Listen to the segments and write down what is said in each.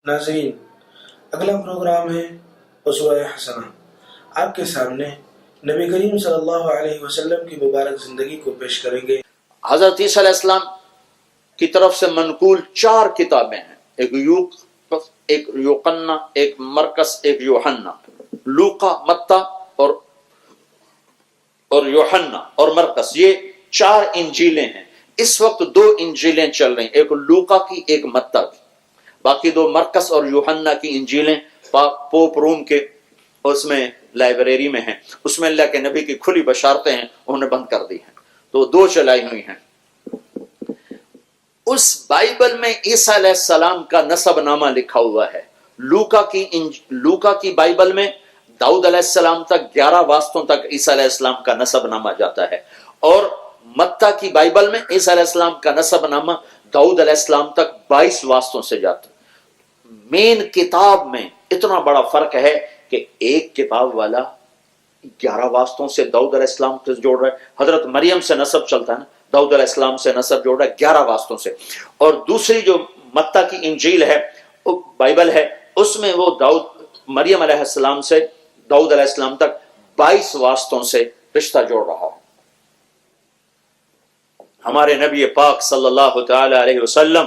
ناظرین، اگلا پروگرام ہے اسوہ حسنہ۔ آپ کے سامنے نبی کریم صلی اللہ علیہ وسلم کی مبارک زندگی کو پیش کریں گے۔ حضرت عیسیٰ علیہ السلام کی طرف سے منقول 4 کتابیں ہیں، ایک یوحنا، ایک مرکس، ایک یوحنا۔ لوقا، متی اور یوحنا اور مرکس، یہ 4 انجیلیں ہیں۔ اس وقت 2 انجیلیں چل رہی ہیں، ایک لوقا کی، ایک متی کی۔ باقی 2 مرکس اور یوحنا کی انجیلیں پوپ روم کے اس میں لائبریری میں ہیں، اس میں اللہ کے نبی کی کھلی بشارتیں ہیں، انہوں نے بند کر دی ہیں، تو 2 چلائی ہوئی ہیں۔ اس بائبل میں عیسیٰ علیہ السلام کا نسب نامہ لکھا ہوا ہے۔ لوقا کی بائبل میں داؤد علیہ السلام تک 11 واسطوں تک عیسیٰ علیہ السلام کا نسب نامہ جاتا ہے، اور متی کی بائبل میں عیسیٰ علیہ السلام کا نسب نامہ داؤد علیہ السلام تک 22 واسطوں سے جاتا ہے۔ مین کتاب میں اتنا بڑا فرق ہے کہ ایک کتاب والا 11 واسطوں سے داؤد علیہ السلام سے جوڑ رہا ہے، حضرت مریم سے نسب چلتا ہے نا، داؤد علیہ السلام سے نسب جوڑ رہا ہے 11 واسطوں سے، اور دوسری جو متی کی انجیل ہے، بائبل ہے، اس میں وہ مریم علیہ السلام سے داؤد علیہ السلام تک 22 واسطوں سے رشتہ جوڑ رہا ہے۔ ہمارے نبی پاک صلی اللہ تعالی علیہ وسلم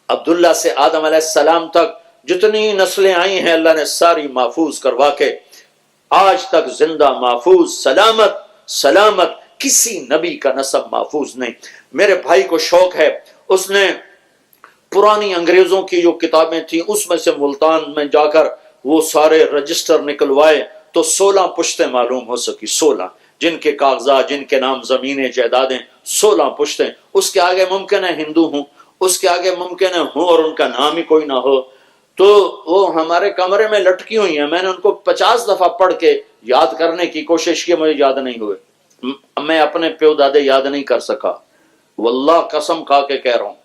عبداللہ سے آدم علیہ السلام تک جتنی نسلیں آئی ہیں، اللہ نے ساری محفوظ کروا کے آج تک زندہ، محفوظ، سلامت کسی نبی کا نسب محفوظ نہیں۔ میرے بھائی کو شوق ہے، اس نے پرانی انگریزوں کی جو کتابیں تھیں اس میں سے ملتان میں جا کر وہ سارے رجسٹر نکلوائے تو 16 پشتیں معلوم ہو سکی، 16 جن کے کاغذات، جن کے نام، زمینیں، جائیدادیں، 16 پشتیں۔ اس کے آگے ممکن ہے ہندو ہوں، اس کے آگے ممکن ہے ہوں اور ان کا نام ہی کوئی نہ ہو، تو وہ ہمارے کمرے میں لٹکی ہوئی ہیں۔ میں نے ان کو 50 دفعہ پڑھ کے یاد کرنے کی کوشش کی، مجھے یاد نہیں ہوئے۔ میں اپنے پیو دادے یاد نہیں کر سکا، واللہ قسم کھا کے کہہ رہا ہوں،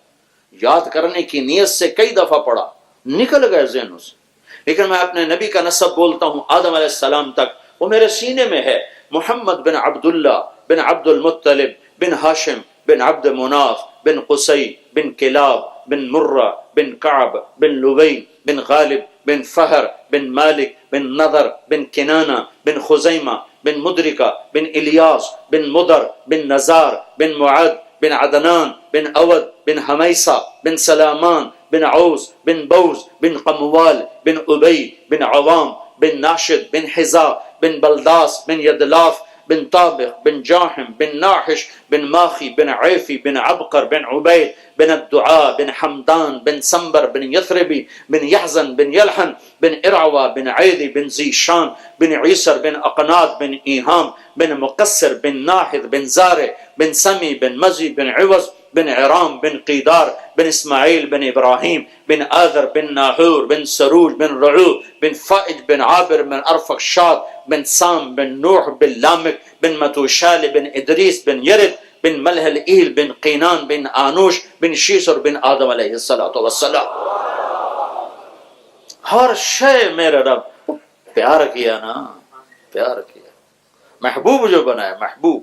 یاد کرنے کی نیت سے کئی دفعہ پڑھا، نکل گئے ذہنوں سے۔ لیکن میں اپنے نبی کا نسب بولتا ہوں آدم علیہ السلام تک، وہ میرے سینے میں ہے۔ محمد بن عبداللہ بن عبد المطلب بن ہاشم بن عبد مناف بن قصی بن کلاب بن مرہ بن کعب بن لبی بن غالب بن فہر بن مالک بن نضر بن کنانہ بن خزیمہ بن مدرکہ بن الیاس بن مدر بن نزار بن معد بن عدنان بن اود بن حمیسہ بن سلامان بن عوس بن بوز بن قموال بن ابی بن عوام بن ناشد بن حزا بن بلداس بن یدلاف بن طابق بن جاحم بن ناحش بن ماخی بن عیفی بن عبقر بن عبید بن الدعاء بن حمدان بن سنبر بن یثربی بن یحزن بن یلحن بن ارعوى بن عیدی بن زیشان بن عیسر بن اقنات بن ایہام بن مقصر بن ناحد بن زارع بن سمی بن مزی بن عوض بن عرام بن قیدار بن اسماعیل بن ابراہیم بن آذر بن ناحور بن سروج بن رعو بن فائج بن عابر بن ارفقشاد بن سام بن نوح بن لامک بن متوشال بن ادریس بن یرد بن ملح الایل بن قینان بن آنوش بن شیسر بن آدم علیہ السلام۔ ہر شے میرے رب پیار کیا نا، پیار کیا، محبوب جو بنایا، محبوب،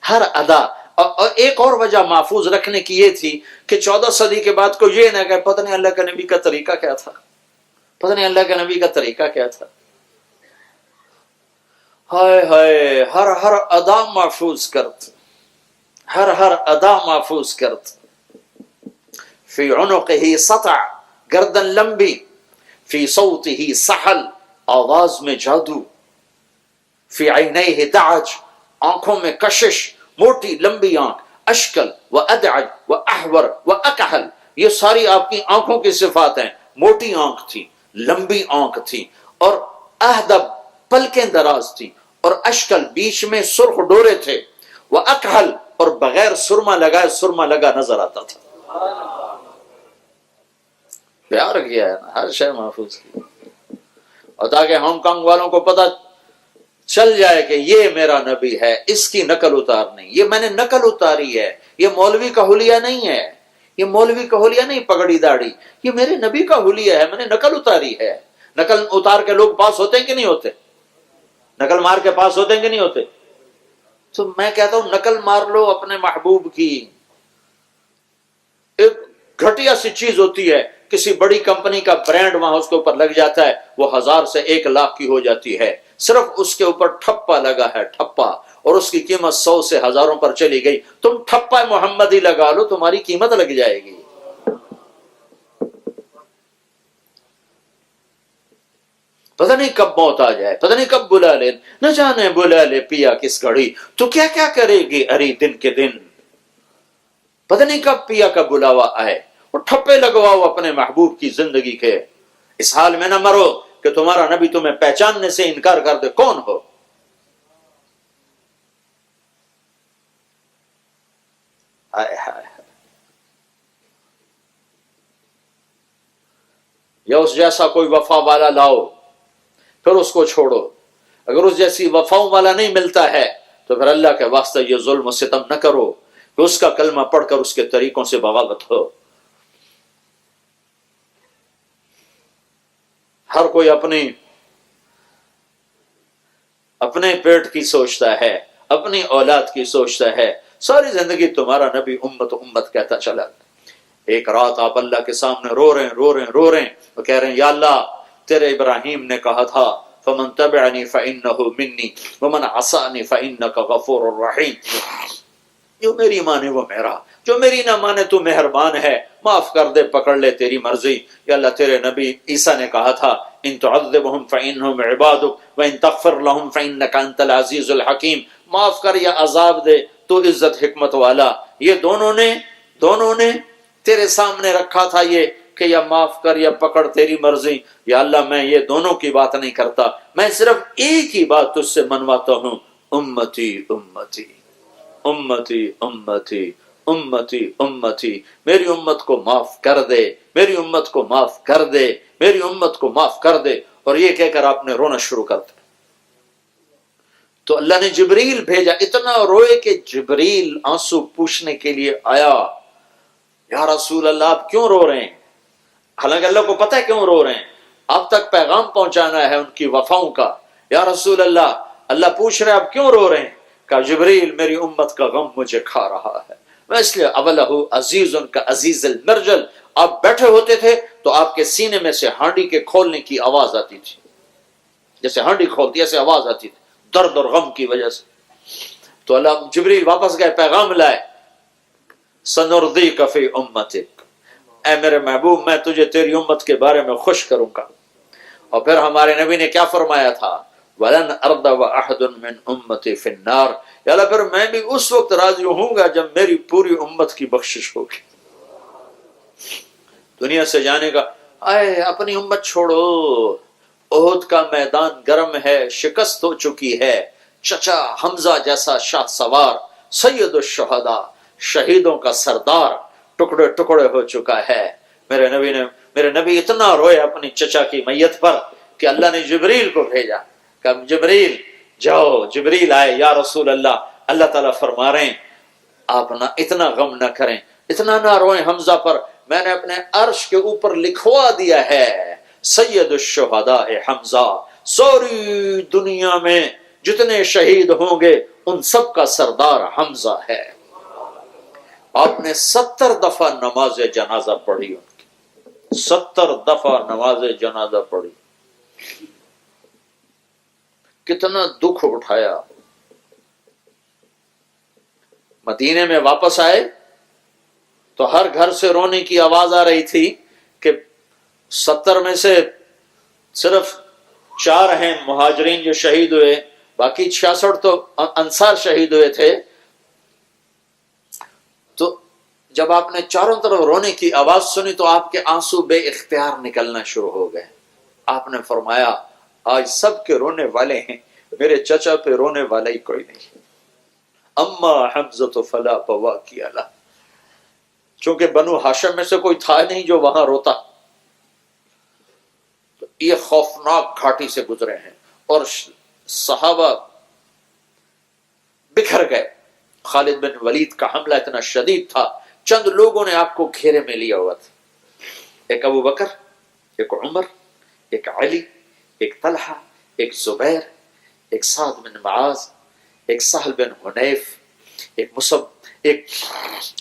ہر ادا۔ اور ایک اور وجہ محفوظ رکھنے کی یہ تھی کہ 14 صدی کے بعد کو یہ نہ کہ پتہ نہیں اللہ کے نبی کا طریقہ کیا تھا، پتہ نہیں اللہ کے نبی کا طریقہ کیا تھا۔ ہائے ہائے، ہر ادا محفوظ کرت، ہر ادا محفوظ کرت۔ فی عنقہ سطع، گردن لمبی، فی صوتہ سحل، آواز میں جادو، فی عینیہ دعج، آنکھوں میں کشش، موٹی لمبی آنکھ، اشکل و ادعج و احور و اکحل، یہ ساری آپ کی آنکھوں کی صفات ہیں۔ موٹی آنکھ تھی، لمبی آنکھ تھی، اور اہدب، پلکیں دراز تھی، اور اشکل، بیچ میں سرخ ڈورے تھے، وہ اکحل، اور بغیر سرما لگائے سرما لگا نظر آتا تھا۔ پیار کیا ہے نا، ہر شے محفوظ کی، اور تاکہ ہانگ کانگ والوں کو پتہ چل جائے کہ یہ میرا نبی ہے، اس کی نقل اتار نہیں، یہ میں نے نقل اتاری ہے، یہ مولوی کا حلیہ نہیں ہے، یہ مولوی کا حلیہ نہیں پگڑی داڑھی، یہ میرے نبی کا حلیہ ہے، میں نے نقل اتاری ہے۔ نقل اتار کے لوگ پاس ہوتے ہیں کہ نہیں ہوتے؟ نقل مار کے پاس ہوتے ہیں کہ نہیں ہوتے؟ تو میں کہتا ہوں نقل مار لو اپنے محبوب کی۔ ایک گھٹیا سی چیز ہوتی ہے کسی بڑی کمپنی کا برانڈ وہاں اس کے اوپر لگ جاتا ہے، وہ 1000 سے 1 لاکھ کی ہو جاتی ہے، صرف اس کے اوپر ٹھپا لگا ہے، ٹھپا، اور اس کی قیمت 100 سے ہزاروں پر چلی گئی۔ تم ٹھپا محمد ہی لگا لو، تمہاری قیمت لگ جائے گی۔ پتہ نہیں کب موت آ جائے، پتہ نہیں کب بلا لے، نہ جانے بلا لے پیا کس گھڑی، تو کیا کیا کرے گی ارے دن کے دن، پتہ نہیں کب پیا کا بلاوا آئے۔ اور ٹھپے لگواؤ اپنے محبوب کی زندگی کے، اس حال میں نہ مرو کہ تمہارا نبی تمہیں پہچاننے سے انکار کر دے کون ہو۔ ہائے ہائے، یا اس جیسا کوئی وفا والا لاؤ پھر اس کو چھوڑو، اگر اس جیسی وفاؤں والا نہیں ملتا ہے تو پھر اللہ کے واسطے یہ ظلم و ستم نہ کرو کہ اس کا کلمہ پڑھ کر اس کے طریقوں سے بغاوت ہو۔ ہر کوئی اپنے پیٹ کی سوچتا ہے، اپنی اولاد کی سوچتا ہے، ساری زندگی تمہارا نبی امت امت کہتا چلا۔ ایک رات آپ اللہ کے سامنے رو رہے ہیں اور کہہ رہے ہیں یا اللہ تیرے ابراہیم نے کہا تھا فمن تبعنی فإنہ منی ومن عصانی فإنک غفور رحیم، جو میری مانے وہ میرا، جو میری نہ مانے تو مہربان ہے، معاف کر دے، پکڑ لے تیری مرضی۔ یا اللہ تیرے نبی عیسیٰ نے کہا تھا ان تعذبہم فإنہم عبادک وإن تغفر لہم فإنک انت العزیز الحکیم، معاف کر یا عذاب دے تو عزت حکمت والا۔ یہ دونوں نے تیرے سامنے رکھا تھا یہ کہ یا معاف کر یا پکڑ تیری مرضی۔ یا اللہ میں یہ دونوں کی بات نہیں کرتا، میں صرف ایک ہی بات تجھ سے منواتا ہوں، امتی امتی امتی امتی امتی امتی، میری امت کو معاف کر دے، میری امت کو معاف کر دے، میری امت کو معاف کر دے۔ اور یہ کہہ کر آپ نے رونا شروع کر دیا تو اللہ نے جبریل بھیجا، اتنا روئے کہ جبریل آنسو پوچھنے کے لیے آیا، یا رسول اللہ آپ کیوں رو رہے ہیں؟ حالانکہ اللہ کو پتہ ہے کیوں رو رہے ہیں، آپ تک پیغام پہنچانا ہے ان کی وفاؤں کا۔ یا رسول اللہ پوچھ رہے آپ کیوں رو رہے ہیں؟ کہا جبریل میری امت کا غم مجھے کھا رہا ہے، میں اس لیے اولہ عزیز ان کا عزیز المرجل، آپ بیٹھے ہوتے تھے تو آپ کے سینے میں سے ہانڈی کے کھولنے کی آواز آتی تھی، جیسے ہانڈی کھولتی ایسے آواز آتی تھی درد اور غم کی وجہ سے۔ تو اللہ جبریل واپس گئے، پیغام لائے، سنردیک فی امتک، اے میرے محبوب میں تجھے تیری امت کے بارے میں خوش کروں گا۔ اور پھر ہمارے نبی نے کیا فرمایا تھا، وَلَنْ أَرْضَ وَأَحَدٌ مِّنْ أُمَّتِي فِي النَّارِ، یا اللہ پھر میں بھی اس وقت راضی ہوں گا جب میری پوری امت کی بخشش ہوگی۔ دنیا سے جانے کا، اے اپنی امت چھوڑو، احد کا میدان گرم ہے، شکست ہو چکی ہے، چچا حمزہ جیسا شاہ سوار سید الشہداء، شہیدوں کا سردار ٹکڑے ٹکڑے ہو چکا ہے۔ میرے نبی اتنا روئے اپنی چچا کی میت پر کہ اللہ نے جبریل کو بھیجا کہ جبریل جاؤ۔ جبریل آئے، یا رسول اللہ تعالیٰ فرما رہے ہیں آپ نہ اتنا غم نہ کریں، اتنا نہ روئیں حمزہ پر، میں نے اپنے عرش کے اوپر لکھوا دیا ہے سید الشہداء حمزہ، ساری دنیا میں جتنے شہید ہوں گے ان سب کا سردار حمزہ ہے۔ آپ نے 70 دفعہ نماز جنازہ پڑھی، ان کی 70 دفعہ نماز جنازہ پڑھی، کتنا دکھ اٹھایا۔ مدینے میں واپس آئے تو ہر گھر سے رونے کی آواز آ رہی تھی کہ 70 میں سے صرف 4 ہیں مہاجرین جو شہید ہوئے، باقی 66 تو انصار شہید ہوئے تھے۔ تو جب آپ نے چاروں طرف رونے کی آواز سنی تو آپ کے آنسو بے اختیار نکلنا شروع ہو گئے۔ آپ نے فرمایا آج سب کے رونے والے ہیں، میرے چچا پہ رونے والا ہی کوئی نہیں۔ اما حمزہ فلا بواکی علیہ، چونکہ بنو ہاشم میں سے کوئی تھا نہیں جو وہاں روتا، تو یہ خوفناک گھاٹی سے گزرے ہیں اور صحابہ بکھر گئے۔ خالد بن ولید کا حملہ اتنا شدید تھا، چند لوگوں نے آپ کو گھیرے میں لیا ہوا تھا، ایک ابو بکر، ایک عمر، ایک علی، ایک طلحہ، ایک زبیر، ایک سعد بن معاذ، ایک سہل بن حنیف، ایک مصعب، ایک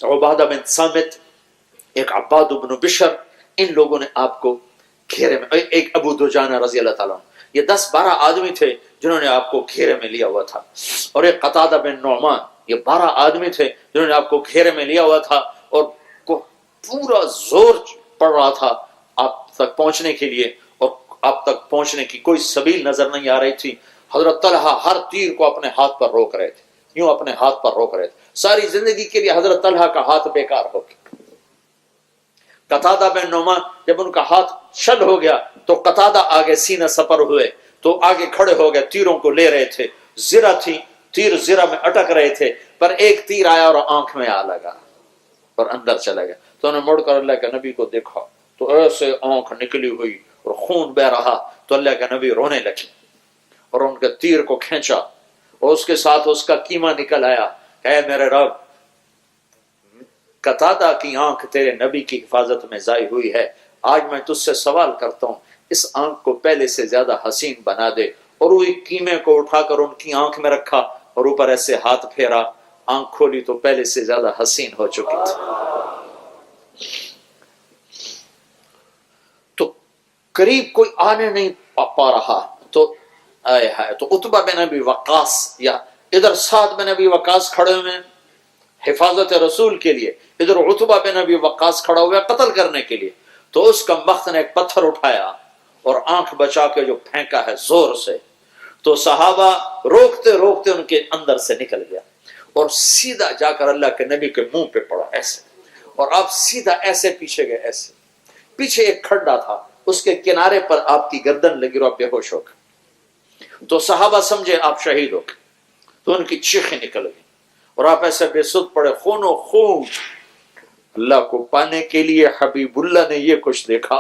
عبادہ بن صامت، ایک عباد بن بشر، ان لوگوں نے آپ کو گھیرے میں، ایک ابو دجانہ رضی اللہ تعالیٰ عنہ، یہ 10-12 آدمی تھے جنہوں نے آپ کو گھیرے میں لیا ہوا تھا، اور ایک قتادہ بن نعمان، یہ 12 آدمی تھے جنہوں نے آپ کو گھیرے میں لیا ہوا تھا، اور کو پورا زور پڑ رہا تھا آپ تک پہنچنے کے لیے، اور آپ تک پہنچنے کی کوئی سبیل نظر نہیں آ رہی تھی۔ حضرت طلحہ ہر تیر کو اپنے ہاتھ پر روک رہے تھے، یوں اپنے ہاتھ پر روک رہے تھے، ساری زندگی کے لیے حضرت طلحہ کا ہاتھ بیکار ہو گیا۔ قتادہ بن نعمان جب ان کا ہاتھ شل ہو گیا تو قتادہ آگے سینہ سپر ہوئے، تو آگے کھڑے ہو گئے، تیروں کو لے رہے تھے، زرہ تھی، تیر زرہ میں اٹک رہے تھے، پر ایک تیر آیا اور آنکھ میں آ لگا اور اندر چلا گیا، تو انہوں نے مڑ کر اللہ کے نبی کو دیکھا تو ایسے آنکھ نکلی ہوئی اور خون بہ رہا، تو اللہ کے نبی رونے لگے اور ان کے تیر کو کھینچا، اور اس کے ساتھ اس کا کیما نکل آیا، کہ اے میرے رب، قتادہ کی آنکھ تیرے نبی کی حفاظت میں ضائع ہوئی ہے، آج میں تجھ سے سوال کرتا ہوں، اس آنکھ کو پہلے سے زیادہ حسین بنا دے۔ اور وہی کیمے کو اٹھا کر ان کی آنکھ میں رکھا اور اوپر ایسے ہاتھ پھیرا، آنکھ کھولی تو پہلے سے زیادہ حسین ہو چکی تھی۔ تو قریب کوئی آنے نہیں پا رہا، تو آئے ہائے، تو عتبہ بن ابی وقاص، یا ادھر سعد بن ابی وقاص کھڑے ہوئے ہیں حفاظت رسول کے لیے، ادھر عتبہ بن ابی وقاص کھڑا ہوا ہے قتل کرنے کے لیے، تو اس کا بخت نے ایک پتھر اٹھایا اور آنکھ بچا کے جو پھینکا ہے زور سے، تو صحابہ روکتے روکتے ان کے اندر سے نکل گیا اور سیدھا جا کر اللہ کے نبی کے منہ پہ پڑا ایسے، اور آپ سیدھا ایسے پیچھے گئے، ایسے پیچھے ایک کھڈا تھا، اس کے کنارے پر آپ کی گردن لگی اور آپ بے ہوش ہو گئے، تو صحابہ سمجھے آپ شہید ہو گئے، تو ان کی چیخیں نکل گئی اور آپ ایسے بے سود پڑے، خون و خون۔ اللہ کو پانے کے لیے حبیب اللہ نے یہ کچھ دیکھا،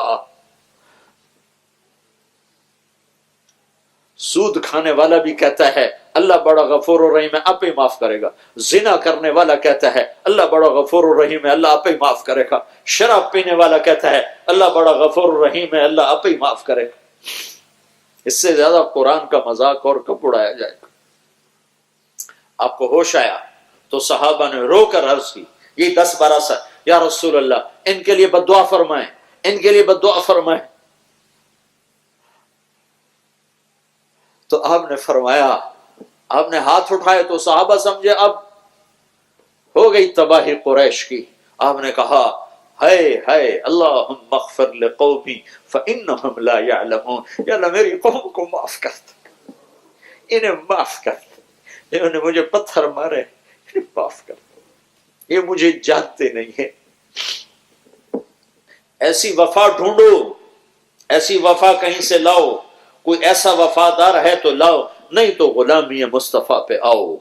سود کھانے والا بھی کہتا ہے اللہ بڑا غفور الرحیم ہے، آپ ہی معاف کرے گا، زنا کرنے والا کہتا ہے اللہ بڑا غفور الرحیم ہے، اللہ آپ ہی معاف کرے گا، شراب پینے والا کہتا ہے اللہ بڑا غفور الرحیم ہے، اللہ آپ ہی معاف کرے گا۔ اس سے زیادہ قرآن کا مذاق اور کب اڑایا جائے گا۔ آپ کو ہوش آیا تو صحابہ نے رو کر عرض کی، یہ 10-12 سال، یا رسول اللہ ان کے لیے بد دعا فرمائیں، ان کے لیے بد دعا فرمائیں۔ تو آپ نے فرمایا، آپ نے ہاتھ اٹھائے تو صحابہ سمجھے اب ہو گئی تباہی قریش کی، آپ نے کہا ہائے ہائے اللہم اغفر لقومی فانہم لا یعلمون، یا اللہ میری قوم کو معاف کر دے، انہیں معاف کر دے، انہوں نے مجھے پتھر مارے، انہیں معاف کر دے، یہ مجھے جانتے نہیں ہیں۔ ایسی وفا ڈھونڈو، ایسی وفا کہیں سے لاؤ، کوئی ایسا وفادار ہے تو لاؤ، نہیں تو غلامی مصطفیٰ پہ آؤ۔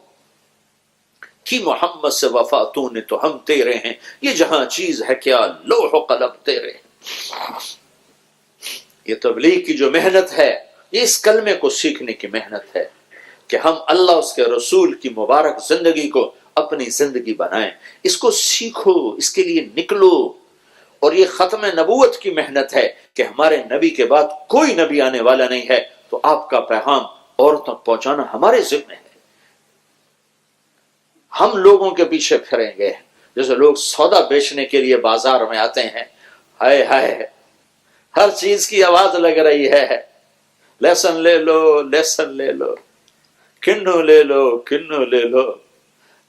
کی محمد سے وفا تو نے تو ہم تیرے ہیں، یہ جہاں چیز ہے کیا لوح و قلم تیرے ہیں۔ یہ تبلیغ کی جو محنت ہے، یہ اس کلمے کو سیکھنے کی محنت ہے کہ ہم اللہ اس کے رسول کی مبارک زندگی کو اپنی زندگی بنائیں، اس کو سیکھو، اس کے لیے نکلو۔ اور یہ ختم نبوت کی محنت ہے کہ ہمارے نبی کے بعد کوئی نبی آنے والا نہیں ہے، تو آپ کا پیغام اور تک پہنچانا ہمارے ذمہ ہے۔ ہم لوگوں کے پیچھے پھریں گے جیسے لوگ سودا بیچنے کے لیے بازار میں آتے ہیں، ہائے ہائے ہر چیز کی آواز لگ رہی ہے، لہسن لے لو، لہسن لے لو، کنو لے لو، کنو لے لو،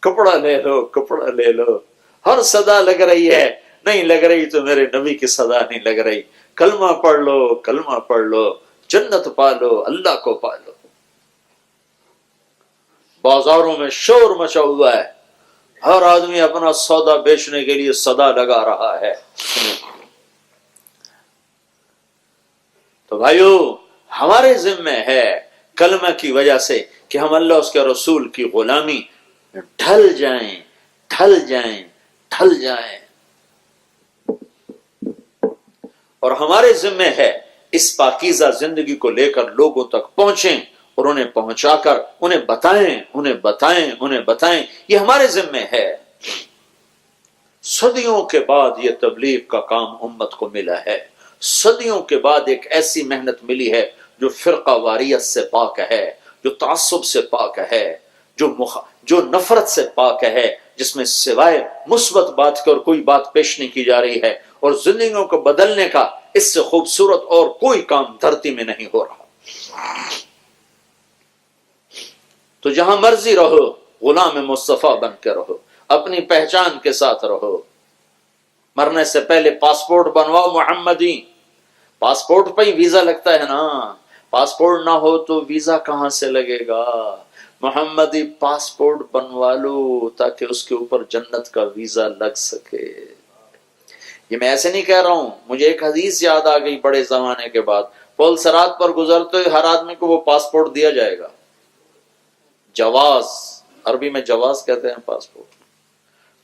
کپڑا لے لو، کپڑا لے لو، ہر صدا لگ رہی ہے، نہیں لگ رہی تو میرے نبی کی صدا نہیں لگ رہی، کلمہ پڑھ لو، کلمہ پڑھ لو، جنت پالو، اللہ کو پالو۔ بازاروں میں شور مچا ہوا ہے، ہر آدمی اپنا سودا بیچنے کے لیے صدا لگا رہا ہے۔ تو بھائیو ہمارے ذمہ ہے کلمہ کی وجہ سے کہ ہم اللہ اس کے رسول کی غلامی ڈھل جائیں، ڈھل جائیں، ڈھل جائیں۔ اور ہمارے ذمہ ہے اس پاکیزہ زندگی کو لے کر لوگوں تک پہنچیں اور انہیں پہنچا کر انہیں بتائیں، انہیں بتائیں، انہیں بتائیں، یہ ہمارے ذمہ ہے۔ صدیوں کے بعد یہ تبلیغ کا کام امت کو ملا ہے، صدیوں کے بعد ایک ایسی محنت ملی ہے جو فرقہ واریت سے پاک ہے، جو تعصب سے پاک ہے، جو نفرت سے پاک ہے، جس میں سوائے مثبت بات کے اور کوئی بات پیش نہیں کی جا رہی ہے، اور زندگیوں کو بدلنے کا اس سے خوبصورت اور کوئی کام دھرتی میں نہیں ہو رہا۔ تو جہاں مرضی رہو غلام مصطفیٰ بن کے رہو، اپنی پہچان کے ساتھ رہو۔ مرنے سے پہلے پاسپورٹ بنواؤ محمدی، پاسپورٹ پہ ہی ویزا لگتا ہے نا، پاسپورٹ نہ ہو تو ویزا کہاں سے لگے گا؟ محمدی پاسپورٹ بنوا لو تاکہ اس کے اوپر جنت کا ویزا لگ سکے۔ یہ میں ایسے نہیں کہہ رہا ہوں، مجھے ایک حدیث یاد آ گئی بڑے زمانے کے بعد، پل صراط پر گزرتے ہوئے ہر آدمی کو وہ پاسپورٹ دیا جائے گا، جواز، عربی میں جواز کہتے ہیں پاسپورٹ۔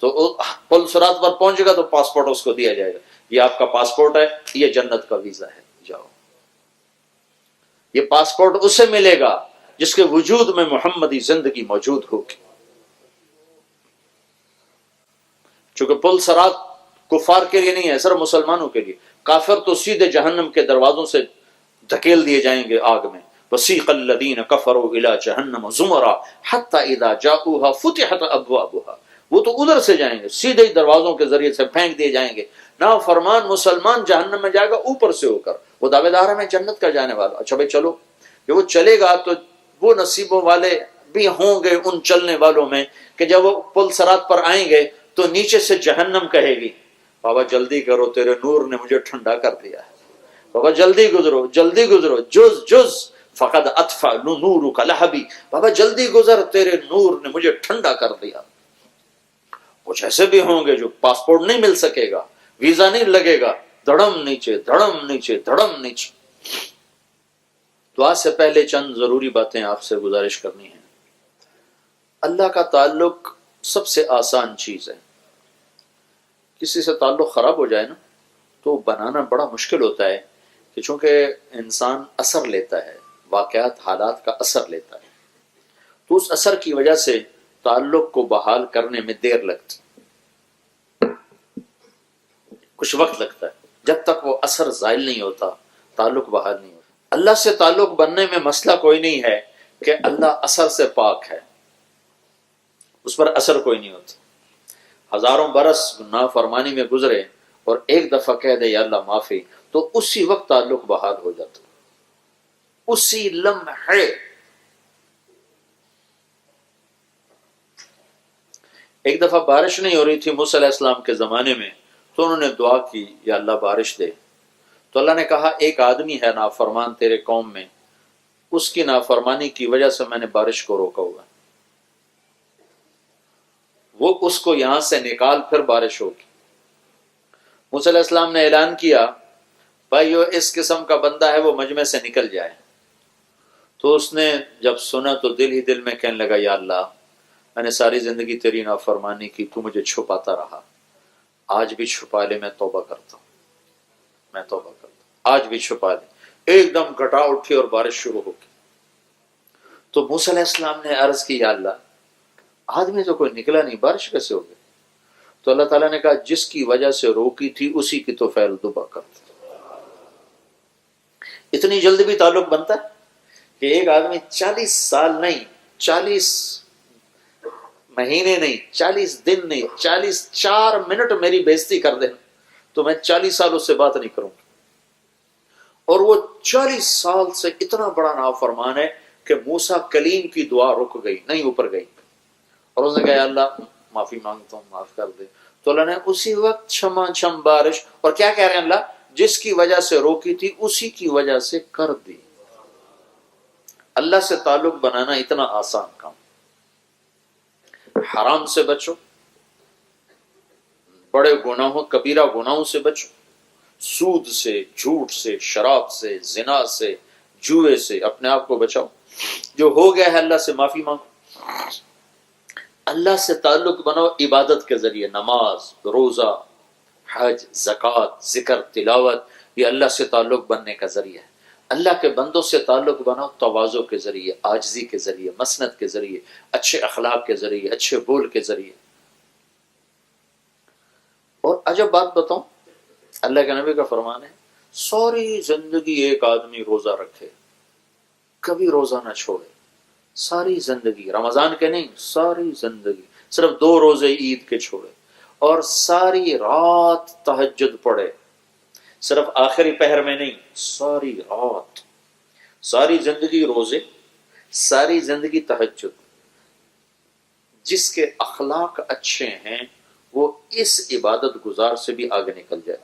تو پل صراط پر پہنچے گا تو پاسپورٹ اس کو دیا جائے گا، یہ آپ کا پاسپورٹ ہے، یہ جنت کا ویزا ہے، جاؤ۔ یہ پاسپورٹ اسے ملے گا جس کے وجود میں محمدی زندگی موجود ہوگی۔ چونکہ پل صراط کفار کے لیے نہیں ہے، صرف مسلمانوں کے لیے، کافر تو سیدھے جہنم کے دروازوں سے دھکیل دیے جائیں گے آگ میں۔ وسیق الذین کفروا الی جہنم زمرا حتی اذا جاؤوها فتحت ابوابها، وہ تو ادھر سے جائیں گے، سیدھے ہی دروازوں کے ذریعے سے پھینک دیے جائیں گے۔ نافرمان مسلمان جہنم میں جائے گا اوپر سے ہو کر، وہ دعوے دار ہے میں جنت کا جانے والا۔ اچھا بھائی چلو، جب وہ چلے گا تو وہ نصیبوں والے بھی ہوں گے ان چلنے والوں میں کہ جب وہ پل صراط پر آئیں گے تو نیچے سے جہنم کہے گی بابا جلدی کرو، تیرے نور نے مجھے ٹھنڈا کر دیا ہے، بابا جلدی گزرو جلدی گزرو، جز فقد اطفأ نورک لہبی، بابا جلدی گزر، تیرے نور نے مجھے ٹھنڈا کر دیا۔ کچھ ایسے بھی ہوں گے جو پاسپورٹ نہیں مل سکے گا، ویزا نہیں لگے گا، دھڑم نیچے دھڑم نیچے دھڑم نیچے۔ دعا سے پہلے چند ضروری باتیں آپ سے گزارش کرنی ہے۔ اللہ کا تعلق سب سے آسان چیز ہے۔ کسی سے تعلق خراب ہو جائے نا تو بنانا بڑا مشکل ہوتا ہے، کہ چونکہ انسان اثر لیتا ہے، واقعات حالات کا اثر لیتا ہے، تو اس اثر کی وجہ سے تعلق کو بحال کرنے میں دیر لگتی، کچھ وقت لگتا ہے، جب تک وہ اثر زائل نہیں ہوتا تعلق بحال نہیں ہوتا۔ اللہ سے تعلق بننے میں مسئلہ کوئی نہیں ہے کہ اللہ اثر سے پاک ہے، اس پر اثر کوئی نہیں ہوتا۔ ہزاروں برس نافرمانی میں گزرے اور ایک دفعہ کہہ دے یا اللہ معافی، تو اسی وقت تعلق بحال ہو جاتا، اسی لمحے۔ ایک دفعہ بارش نہیں ہو رہی تھی موسیٰ علیہ السلام کے زمانے میں، تو انہوں نے دعا کی یا اللہ بارش دے، تو اللہ نے کہا ایک آدمی ہے نافرمان تیرے قوم میں، اس کی نافرمانی کی وجہ سے میں نے بارش کو روکا ہوا، وہ اس کو یہاں سے نکال پھر بارش ہوگی۔ موسیٰ علیہ السلام نے اعلان کیا بھائیو اس قسم کا بندہ ہے وہ مجمع سے نکل جائے۔ تو اس نے جب سنا تو دل ہی دل میں کہنے لگا یا اللہ میں نے ساری زندگی تیری نافرمانی کی، تو مجھے چھپاتا رہا، آج بھی چھپا لے، میں توبہ کرتا ہوں، میں توبہ کرتا ہوں، آج بھی چھپا لے۔ ایک دم گھٹا اٹھی اور بارش شروع ہو گئی۔ تو موسیٰ علیہ السلام نے عرض کی یا اللہ آدمی تو کوئی نکلا نہیں، بارش کیسے ہو گئی؟ تو اللہ تعالیٰ نے کہا جس کی وجہ سے روکی تھی اسی کی تو فعل دوبا کرتا۔ اتنی جلدی بھی تعلق بنتا ہے کہ ایک آدمی 40 سال نہیں، 40 مہینے نہیں، 40 دن نہیں، 4 منٹ میری بےزتی کر دیں تو میں 40 سال اس سے بات نہیں کروں، اور وہ 40 سال سے اتنا بڑا نافرمان ہے کہ موسیٰ کلیم کی دعا رک گئی، نہیں اوپر گئی، اور اس نے کہا اللہ معافی مانگتا ہوں معاف کر دے۔ تو اللہ نے اسی وقت چھما چھم بارش، اور کیا کہہ رہے ہیں اللہ جس کی وجہ سے روکی تھی اسی کی وجہ سے کر دی۔ اللہ سے تعلق بنانا اتنا آسان کام۔ حرام سے بچو، بڑے گناہوں کبیرہ گناہوں سے بچو، سود سے، جھوٹ سے، شراب سے، زنا سے، جوئے سے اپنے آپ کو بچاؤ۔ جو ہو گیا ہے اللہ سے معافی مانگو، اللہ سے تعلق بناؤ عبادت کے ذریعے، نماز، روزہ، حج، زکوٰۃ، ذکر، تلاوت، یہ اللہ سے تعلق بننے کا ذریعہ ہے۔ اللہ کے بندوں سے تعلق بناؤ تواضع کے ذریعے، عاجزی کے ذریعے، مسنت کے ذریعے، اچھے اخلاق کے ذریعے، اچھے بول کے ذریعے۔ اور عجب بات بتاؤں، اللہ کے نبی کا فرمان ہے ساری زندگی ایک آدمی روزہ رکھے، کبھی روزہ نہ چھوڑے، ساری زندگی، رمضان کے نہیں، ساری زندگی، صرف 2 روزے عید کے چھوڑے، اور ساری رات تہجد پڑھے، صرف آخری پہر میں نہیں، ساری رات، ساری زندگی روزے، ساری زندگی تہجد. جس کے اخلاق اچھے ہیں وہ اس عبادت گزار سے بھی آگے نکل جائے.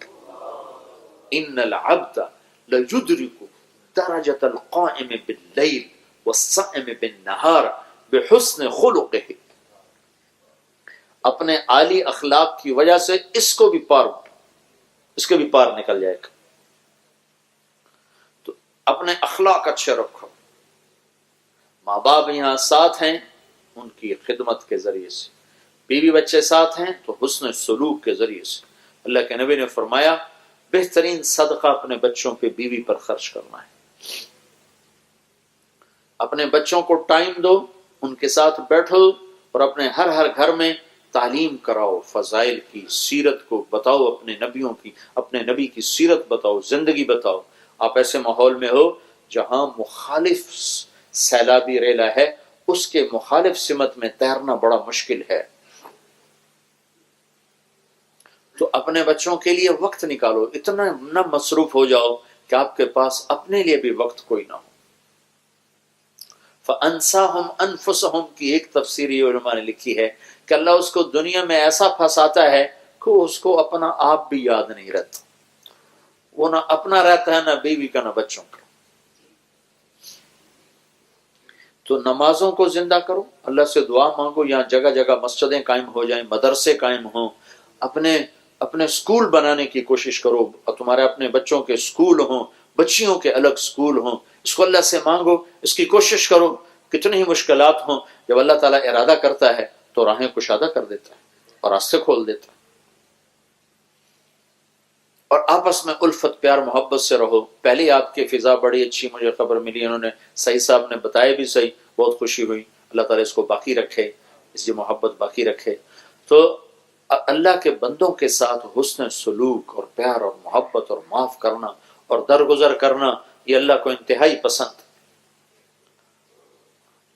ان العبد لیدرک درجۃ القائم باللیل والصائم بالنہار بحسن خلقہ. اپنے عالی اخلاق کی وجہ سے اس کو بھی پار نکل جائے گا. تو اپنے اخلاق اچھے رکھو. ماں باپ یہاں ساتھ ہیں ان کی خدمت کے ذریعے سے، بیوی بچے ساتھ ہیں تو حسن سلوک کے ذریعے سے. اللہ کے نبی نے فرمایا بہترین صدقہ اپنے بچوں پہ بیوی پر خرچ کرنا ہے. اپنے بچوں کو ٹائم دو، ان کے ساتھ بیٹھو اور اپنے ہر گھر میں تعلیم کراؤ، فضائل کی، سیرت کو بتاؤ، اپنے نبی کی سیرت بتاؤ، زندگی بتاؤ. آپ ایسے ماحول میں ہو جہاں مخالف سیلابی ریلا ہے، اس کے مخالف سمت میں تیرنا بڑا مشکل ہے. تو اپنے بچوں کے لیے وقت نکالو، اتنا نہ مصروف ہو جاؤ کہ آپ کے پاس اپنے لیے بھی وقت کوئی نہ ہو. فَأَنْسَاهُمْ أَنفُسَهُمْ کی ایک تفسیری علماء نے لکھی ہے کہ اللہ اس کو دنیا میں ایسا پھنساتا ہے کہ اس کو اپنا آپ بھی یاد نہیں رہتا. وہ نہ اپنا رہتا ہے، نہ بیوی کا، نہ بچوں کا. تو نمازوں کو زندہ کرو، اللہ سے دعا مانگو، یہاں جگہ جگہ مسجدیں قائم ہو جائیں، مدرسے قائم ہوں. اپنے سکول بنانے کی کوشش کرو، تمہارے اپنے بچوں کے سکول ہوں، بچیوں کے الگ سکول ہوں. اس کو اللہ سے مانگو، اس کی کوشش کرو. کتنی ہی مشکلات ہوں، جب اللہ تعالیٰ ارادہ کرتا ہے تو راہیں کشادہ کر دیتا ہے اور راستے کھول دیتا ہے. اور آپس میں الفت پیار محبت سے رہو. پہلی آپ کی فضا بڑی اچھی مجھے خبر ملی، انہوں نے صحیح صاحب نے بتایا بھی صحیح، بہت خوشی ہوئی. اللہ تعالیٰ اس کو باقی رکھے، اس کی محبت باقی رکھے. تو اللہ کے بندوں کے ساتھ حسن سلوک اور پیار اور محبت اور معاف کرنا اور درگزر کرنا، یہ اللہ کو انتہائی پسند.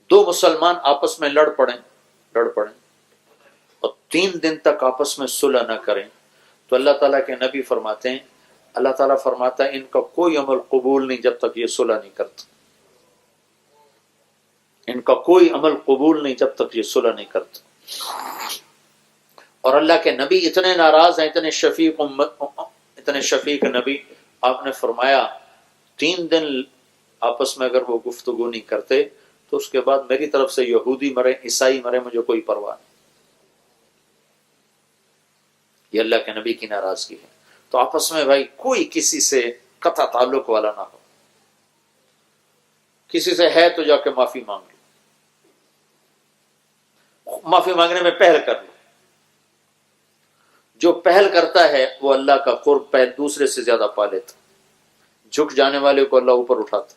دو مسلمان آپس میں لڑ پڑیں اور 3 دن تک آپس میں صلح نہ کریں تو اللہ تعالیٰ کے نبی فرماتے ہیں، اللہ تعالیٰ فرماتا ہے ان کا کوئی عمل قبول نہیں جب تک یہ صلح نہیں کرتا. ان کا کوئی عمل قبول نہیں جب تک یہ صلح نہیں کرتا. اور اللہ کے نبی اتنے ناراض ہیں، اتنے شفیق نبی، آپ نے فرمایا 3 دن آپس میں اگر وہ گفتگو نہیں کرتے تو اس کے بعد میری طرف سے یہودی مرے، عیسائی مرے، مجھے کوئی پرواہ نہیں. یہ اللہ کے نبی کی ناراضگی ہے. تو آپس میں بھائی کوئی کسی سے قطع تعلق والا نہ ہو. کسی سے ہے تو جا کے معافی مانگ لو، معافی مانگنے میں پہل کر لو. جو پہل کرتا ہے وہ اللہ کا قرب پہل دوسرے سے زیادہ پا لیتا. جھک جانے والے کو اللہ اوپر اٹھاتا.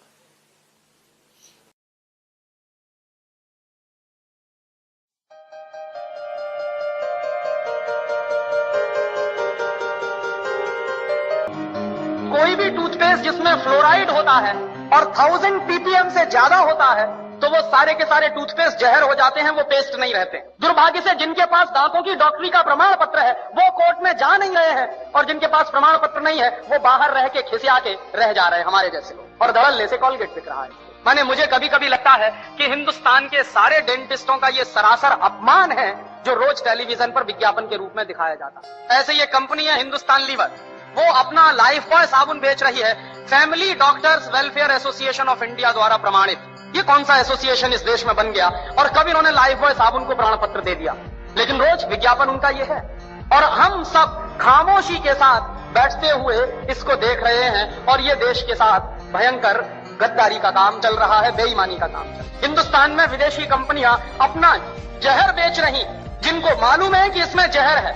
کوئی بھی ٹوتھ پیسٹ جس میں فلورائڈ ہوتا ہے اور 1000 ppm سے زیادہ ہوتا ہے تو وہ سارے کے سارے ٹوتھ پیسٹ زہر ہو جاتے ہیں، وہ پیسٹ نہیں رہتے. دربھاگیہ سے جن کے پاس دانتوں کی ڈاکٹری کا پرمان پتر ہے وہ کورٹ میں جا نہیں رہے ہیں، اور جن کے پاس پرمان پتر نہیں ہے وہ باہر رہ کے کھسیا کے رہ جا رہے ہیں ہمارے جیسے. اور دھڑلے سے کولگیٹ بک رہا ہے. مجھے کبھی کبھی لگتا ہے کہ ہندوستان کے سارے ڈینٹسٹوں کا یہ سراسر اپمان ہے جو روز ٹیلی ویژن پر وگیاپن کے روپ میں دکھایا جاتا. ایسے یہ کمپنی ہے ہندوستان لیور، وہ اپنا لائف بوائے صابن بیچ رہی ہے، فیملی ڈاکٹرز ویلفیئر ایسوسی ایشن آف انڈیا دوارا پرمانت. یہ کون سا ایسوسی ایشن اس دیش میں بن گیا اور کب انہوں نے لائف بوائے صابن کو پرمان پتر دے دیا؟ لیکن روز وگیاپن ان کا یہ ہے اور ہم سب خاموشی کے ساتھ بیٹھتے ہوئے اس کو دیکھ رہے ہیں. اور یہ دیش کے ساتھ بھینکر غداری کا کام چل رہا ہے، بے ایمانی کا کام چل رہا ہے. ہندوستان میں ودیشی کمپنیاں اپنا زہر بیچ رہی، جن کو معلوم ہے کہ اس میں زہر ہے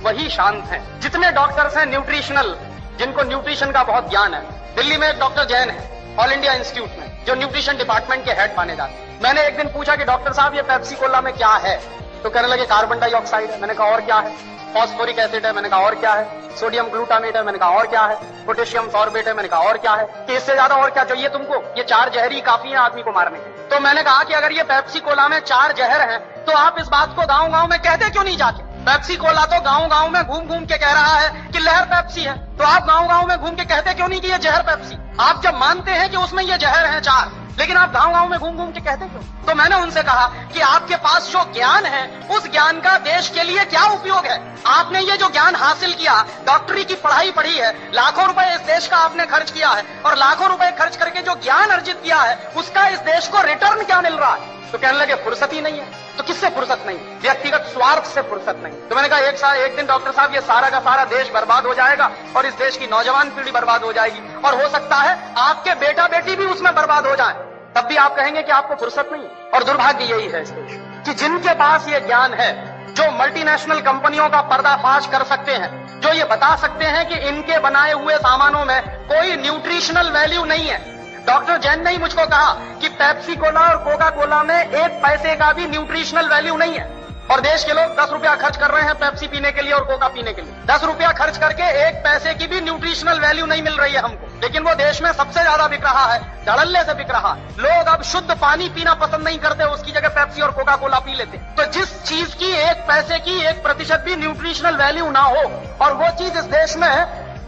وہی شانت ہیں. جتنے ڈاکٹرز ہیں نیوٹریشنل، جن کو نیوٹریشن کا بہت گیان ہے، دلی میں ایک ڈاکٹر جین ہے آل انڈیا انسٹیٹیوٹ میں جو نیوٹریشن ڈپارٹمنٹ کے ہیڈ مانے جاتے ہیں. میں نے ایک دن پوچھا کہ ڈاکٹر صاحب یہ پیپسی کولا میں کیا ہے؟ تو کہنے لگے کاربن ڈائی آکسائڈ ہے. میں نے کہا اور کیا ہے؟ فاسفورک ایسڈ ہے. میں نے کہا اور کیا ہے؟ سوڈیم گلوٹامیٹ ہے. میں نے کہا اور کیا ہے؟ پوٹیشیم ساربیٹ ہے. میں نے کہا اور کیا ہے؟ کہ اس سے زیادہ اور کیا چاہیے تم کو؟ یہ 4 زہری کافی ہیں آدمی کو مارنے. تو میں نے کہا کہ اگر یہ پیپسی کولا میں 4 زہر ہیں تو آپ اس بات کو گاؤں گاؤں میں کہتے کیوں نہیں جاتے؟ پیپسی کولا تو گاؤں گاؤں میں گھوم گھوم کے کہہ رہا ہے کہ لہر پیپسی ہے، تو آپ گاؤں گاؤں میں گھوم کے کہتے کیوں نہیں کہ یہ زہر پیپسی؟ آپ جب مانتے ہیں کہ اس میں یہ زہر ہے 4، لیکن آپ گاؤں گاؤں میں گھوم گھوم کے کہتے کیوں؟ تو میں نے ان سے کہا کہ آپ کے پاس جو گیان ہے اس گیان کا دیش کے لیے کیا اپیوگ ہے؟ آپ نے یہ جو گیان حاصل کیا، ڈاکٹری کی پڑھائی پڑھی ہے، لاکھوں روپے اس دیش کا آپ نے خرچ کیا ہے، اور لاکھوں روپے خرچ کر کے جو گیان ارجت کیا ہے اس کا اس دیش کو ریٹرن کیا مل رہا ہے؟ تو کہنے لگے فرصت ہی نہیں ہے۔ تو کس سے فرصت نہیں؟ ویکتیگت سوارتھ سے فرصت نہیں۔ تو میں نے کہا ایک دن ڈاکٹر صاحب یہ سارا کا سارا دیش برباد ہو جائے گا اور اس دیش کی نوجوان پیڑھی برباد ہو جائے گی، اور ہو سکتا ہے آپ کے بیٹا بیٹی بھی اس میں برباد ہو جائیں، تب بھی آپ کہیں گے کہ آپ کو فرصت نہیں ہے۔ اور دربھاگیہ یہی ہے اس دیش کہ جن کے پاس یہ گیان ہے، جو ملٹی نیشنل کمپنیوں کا پردہ فاش کر سکتے ہیں، جو یہ بتا سکتے ہیں کہ ان کے بنائے ہوئے سامانوں میں کوئی نیوٹریشنل ویلیو نہیں ہے۔ ڈاکٹر جین نے ہی مجھ کو کہا کہ پیپسی کولا اور کوکا کولا میں 1 پیسے کا بھی نیوٹریشنل ویلیو نہیں ہے، اور دیش کے لوگ 10 روپیہ خرچ کر رہے ہیں پیپسی پینے کے لیے اور کوکا پینے کے لیے۔ 10 روپیہ خرچ کر کے 1 پیسے کی بھی نیوٹریشنل ویلیو نہیں مل رہی ہے ہم کو، لیکن وہ دیش میں سب سے زیادہ بک رہا ہے، دھڑلے سے بک رہا ہے۔ لوگ اب شدھ پانی پینا پسند نہیں کرتے، اس کی جگہ پیپسی اور کوکا کولا پی لیتے۔ تو جس چیز کی 1 پیسے کی 1% بھی نیوٹریشنل ویلیو نہ ہو، اور وہ چیز اس دیش میں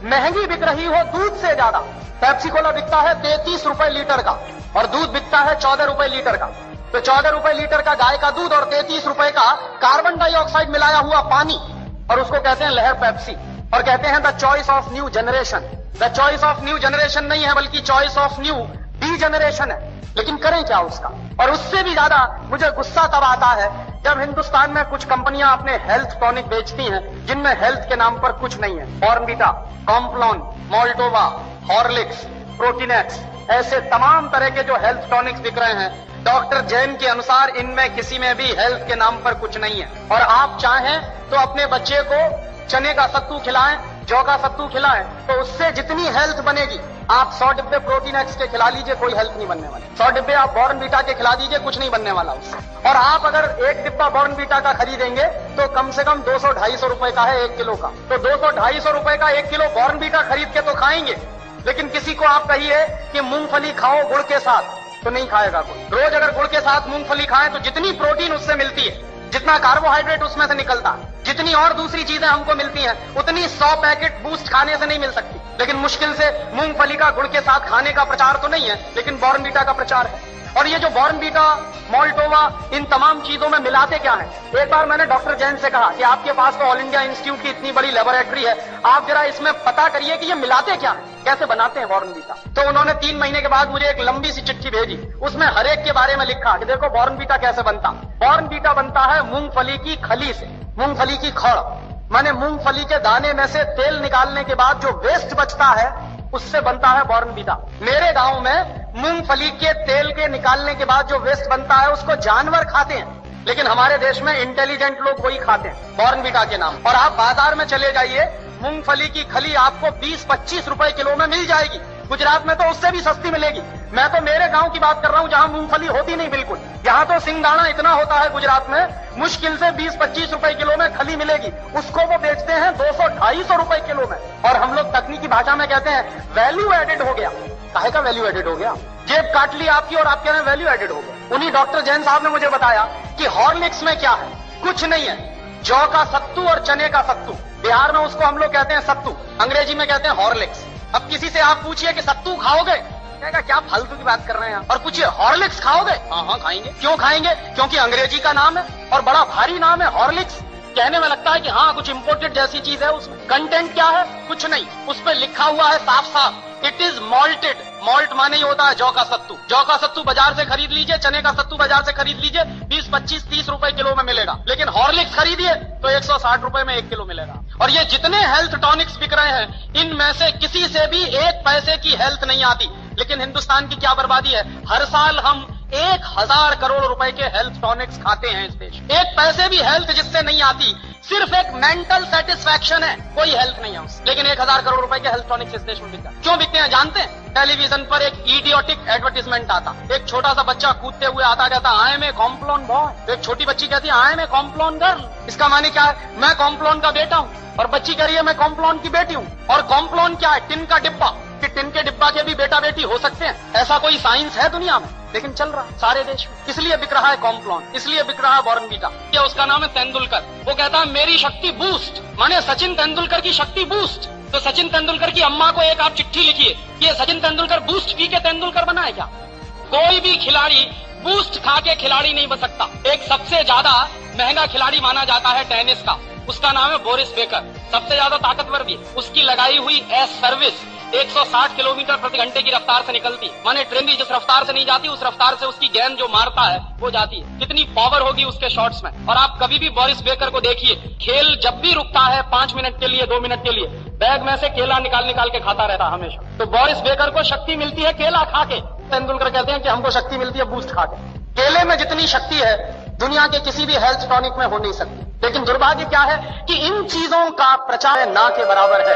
مہنگی بک رہی ہو دودھ سے زیادہ۔ پیپسی کولا بکتا ہے 33 روپے لیٹر کا، اور دودھ بکتا ہے 14 روپے لیٹر کا۔ تو 14 روپے لیٹر کا گائے کا دودھ اور 33 روپے کا کاربن ڈائی آکسائڈ ملایا ہوا پانی، اور اس کو کہتے ہیں لہر پیپسی، اور کہتے ہیں the choice of new generation. The choice of new generation نہیں ہے بلکہ choice of new D generation ہے۔ لیکن کریں کیا اس کا؟ اور اس سے بھی زیادہ مجھے غصہ تب آتا ہے جب ہندوستان میں کچھ کمپنیاں اپنے ہیلتھ ٹونک بیچتی ہیں جن میں ہیلتھ کے نام پر کچھ نہیں ہے۔ بورنویٹا، کمپلان، مالٹووا، ہارلکس، پروٹینیکس، ایسے تمام طرح کے جو ہیلتھ ٹونکس بک رہے ہیں، ڈاکٹر جین کے انوسار ان میں کسی میں بھی ہیلتھ کے نام پر کچھ نہیں ہے۔ اور آپ چاہیں تو اپنے بچے کو چنے کا ستو کھلائیں، جو کا ستو کھلائیں، تو اس سے جتنی ہیلتھ بنے گی، آپ 100 ڈبے پروٹین ایکس کے کھلا لیجئے، کوئی ہیلتھ نہیں بننے والا۔ 100 ڈبے آپ بورن بیٹا کے کھلا دیجئے، کچھ نہیں بننے والا اس سے۔ اور آپ اگر 1 ڈبہ بورن بیٹا کا خریدیں گے تو کم سے کم 200-250 روپے کا ہے 1 کلو کا۔ تو 200-250 روپے کا 1 کلو بورن بیٹا خرید کے تو کھائیں گے، لیکن کسی کو آپ کہیے کہ مونگ پھلی کھاؤ گڑ کے ساتھ تو نہیں کھائے گا کوئی۔ روز اگر گڑ کے ساتھ مونگ پھلی کھائیں تو جتنی پروٹین اس سے ملتی ہے، جتنا کاربوہائیڈریٹ اس میں سے نکلتا ہے، جتنی اور دوسری چیزیں ہم کو ملتی ہیں، اتنی 100 پیکٹ بوسٹ کھانے سے نہیں مل سکتی۔ لیکن مشکل سے مونگ پھلی کا گڑ کے ساتھ کھانے کا پرچار تو نہیں ہے، لیکن بورن بیٹا کا پرچار ہے۔ اور یہ جو بورن بیٹا، مالٹووا، ان تمام چیزوں میں ملاتے کیا ہیں؟ ایک بار میں نے ڈاکٹر جین سے کہا کہ آپ کے پاس تو آل انڈیا انسٹیٹیوٹ کی اتنی بڑی لیبوریٹری ہے، آپ ذرا اس میں پتا کریے کہ یہ ملاتے کیا ہیں، کیسے بناتے ہیں بورن بیٹا۔ تو انہوں نے 3 مہینے کے بعد مجھے ایک لمبی سی چٹھی بھیجی، اس میں ہر ایک کے بارے میں لکھا کہ دیکھو بورن بیٹا کیسے بنتا۔ بورن بیٹا بنتا ہے مونگ پھلی کی کھلی سے، مونگ پھلی کی کھڑ، مانے مونگ پھلی کے دانے میں سے تیل نکالنے کے بعد جو ویسٹ بچتا ہے اس سے بنتا ہے بورن بیٹا۔ میرے گاؤں میں مونگ پھلی کے تیل کے نکالنے کے بعد جو ویسٹ بنتا ہے اس کو جانور کھاتے ہیں، لیکن ہمارے دیش میں انٹیلیجنٹ لوگ وہی کھاتے ہیں بورن بیٹا کے نام۔ اور آپ بازار میں چلے جائیے، مونگ پھلی کی کھلی آپ کو 20-25 روپے کلو میں مل جائے گی۔ گجرات میں تو اس سے بھی سستی ملے گی۔ میں تو میرے گاؤں کی بات کر رہا ہوں جہاں مونگ پھلی ہوتی نہیں بالکل، یہاں تو سنگ دانا اتنا ہوتا ہے گجرات میں، مشکل سے 20-25 روپے کلو میں کھلی ملے گی، اس کو وہ بیچتے ہیں 200-250 روپے کلو میں۔ اور ہم لوگ تکنیکی بھاشا میں کہتے ہیں ویلیو ایڈڈ ہو گیا۔ کہے کا ویلیو ایڈڈ ہو گیا؟ جیب کاٹ لی آپ کی اور آپ کہہ رہے ہیں ویلیو ایڈڈ ہو گیا۔ انہی ڈاکٹر جین صاحب نے مجھے بتایا کہ ہارلکس میں کیا ہے، کچھ نہیں ہے، جو کا ستو اور چنے کا ستو، بہار میں اس کو ہم لوگ کہتے ہیں ستو، انگریزی میں کہتے ہیں ہارلکس۔ اب کسی سے آپ پوچھئے کہ ستو کھاؤ گے، کہے گا کیا پھالتو کی بات کر رہے ہیں، اور پوچھئے ہارلکس کھاؤ گے، ہاں کھائیں گے۔ کیوں کھائیں گے؟ کیونکہ انگریزی کا نام ہے اور بڑا بھاری نام ہے ہارلکس۔ کہنے میں لگتا ہے کہ ہاں کچھ امپورٹڈ جیسی چیز ہے، اس میں کنٹینٹ کیا ہے؟ کچھ نہیں، اس پہ لکھا ہوا ہے صاف صاف اٹ از مالٹڈ۔ مالٹ مانے ہی ہوتا ہے جو کا ستو۔ جو کا ستو بازار سے خرید لیجئے، چنے کا ستو بازار سے خرید لیجئے، 20-25-30 روپے کلو میں ملے گا، لیکن ہارلکس خریدیے تو 160 روپے میں 1 کلو ملے گا۔ اور یہ جتنے ہیلتھ ٹونکس بک رہے ہیں ان میں سے کسی سے بھی 1 پیسے کی ہیلتھ نہیں آتی، لیکن ہندوستان کی کیا بربادی ہے، ہر سال ہم 1000 کروڑ روپے کے ہیلتھ ٹونکس کھاتے ہیں اس دیش۔ 1 پیسے بھی ہیلتھ جس سے نہیں آتی، صرف ایک مینٹل سیٹسفیکشن ہے، کوئی ہیلتھ نہیں ہے اس، لیکن 1000 کروڑ روپے کے ہیلتھ ٹونکس اس دیش میں بکتا ہے۔ کیوں بکتے ہیں جانتے ہیں؟ ٹیلی ویژن پر ایک ایڈیوٹک ایڈورٹیزمنٹ آتا، ایک چھوٹا سا بچہ کودتے ہوئے آتا، کہتا آئی ایم اے کمپلون بوائے، ایک چھوٹی بچی کہتی ہے آئی ایم اے کمپلون گرل۔ اس کا معنی کیا ہے؟ میں کمپلون کا بیٹا ہوں، اور بچی کہہ رہی ہے میں کمپلون کی بیٹی ہوں۔ اور کمپلون کیا ہے؟ ٹن کا ڈبہ، کہ ٹن کے ڈبہ کے بھی بیٹا بیٹی ہو سکتے ہیں. ایسا کوئی سائنس ہے دنیا میں؟ لیکن چل رہا سارے دیش میں. اس لیے بک رہا ہے کمپلان, اس لیے بک رہا ہے بورنویٹا. یہ اس کا نام ہے تیندولکر. وہ کہتا ہے میری شکتی بوسٹ, مانے سچن تیندولکر کی شکتی بوسٹ. تو سچن تیندولکر کی اماں کو ایک آپ چٹھی لکھیے کہ سچن تیندولکر بوسٹ پی کے تیندولکر بنا ہے کیا؟ کوئی بھی کھلاڑی بوسٹ کھا کے کھلاڑی نہیں بن سکتا. ایک سب سے زیادہ مہنگا کھلاڑی مانا جاتا ہے ٹینس کا, اس کا نام ہے بورس بیکر. سب سے زیادہ طاقتور بھی. اس کی لگائی ہوئی ایس سروس 160 کلومیٹر پرتی گھنٹے کی رفتار سے نکلتی. مانے ٹرین بھی جس رفتار سے نہیں جاتی اس رفتار سے اس کی گیند جو مارتا ہے وہ جاتی ہے. کتنی پاور ہوگی اس کے شاٹس میں. اور آپ کبھی بھی بورس بیکر کو دیکھیے, کھیل جب بھی رکتا ہے 5 منٹ کے لیے 2 منٹ کے لیے, بیگ میں سے کیلا نکال کے کھاتا رہتا ہمیشہ. تو بورس بیکر کو شکتی ملتی ہے کیلا کھا کے. تیندولکر کہتے ہیں کہ ہم کو شکتی ملتی ہے بوسٹ کھا کے. کیلے میں جتنی شکتی ہے دنیا کے کسی بھی ہیلتھ ٹانک میں ہو نہیں سکتی. لیکن دربھاگیہ کیا ہے کہ ان چیزوں کا پرچار نہ کے برابر ہے.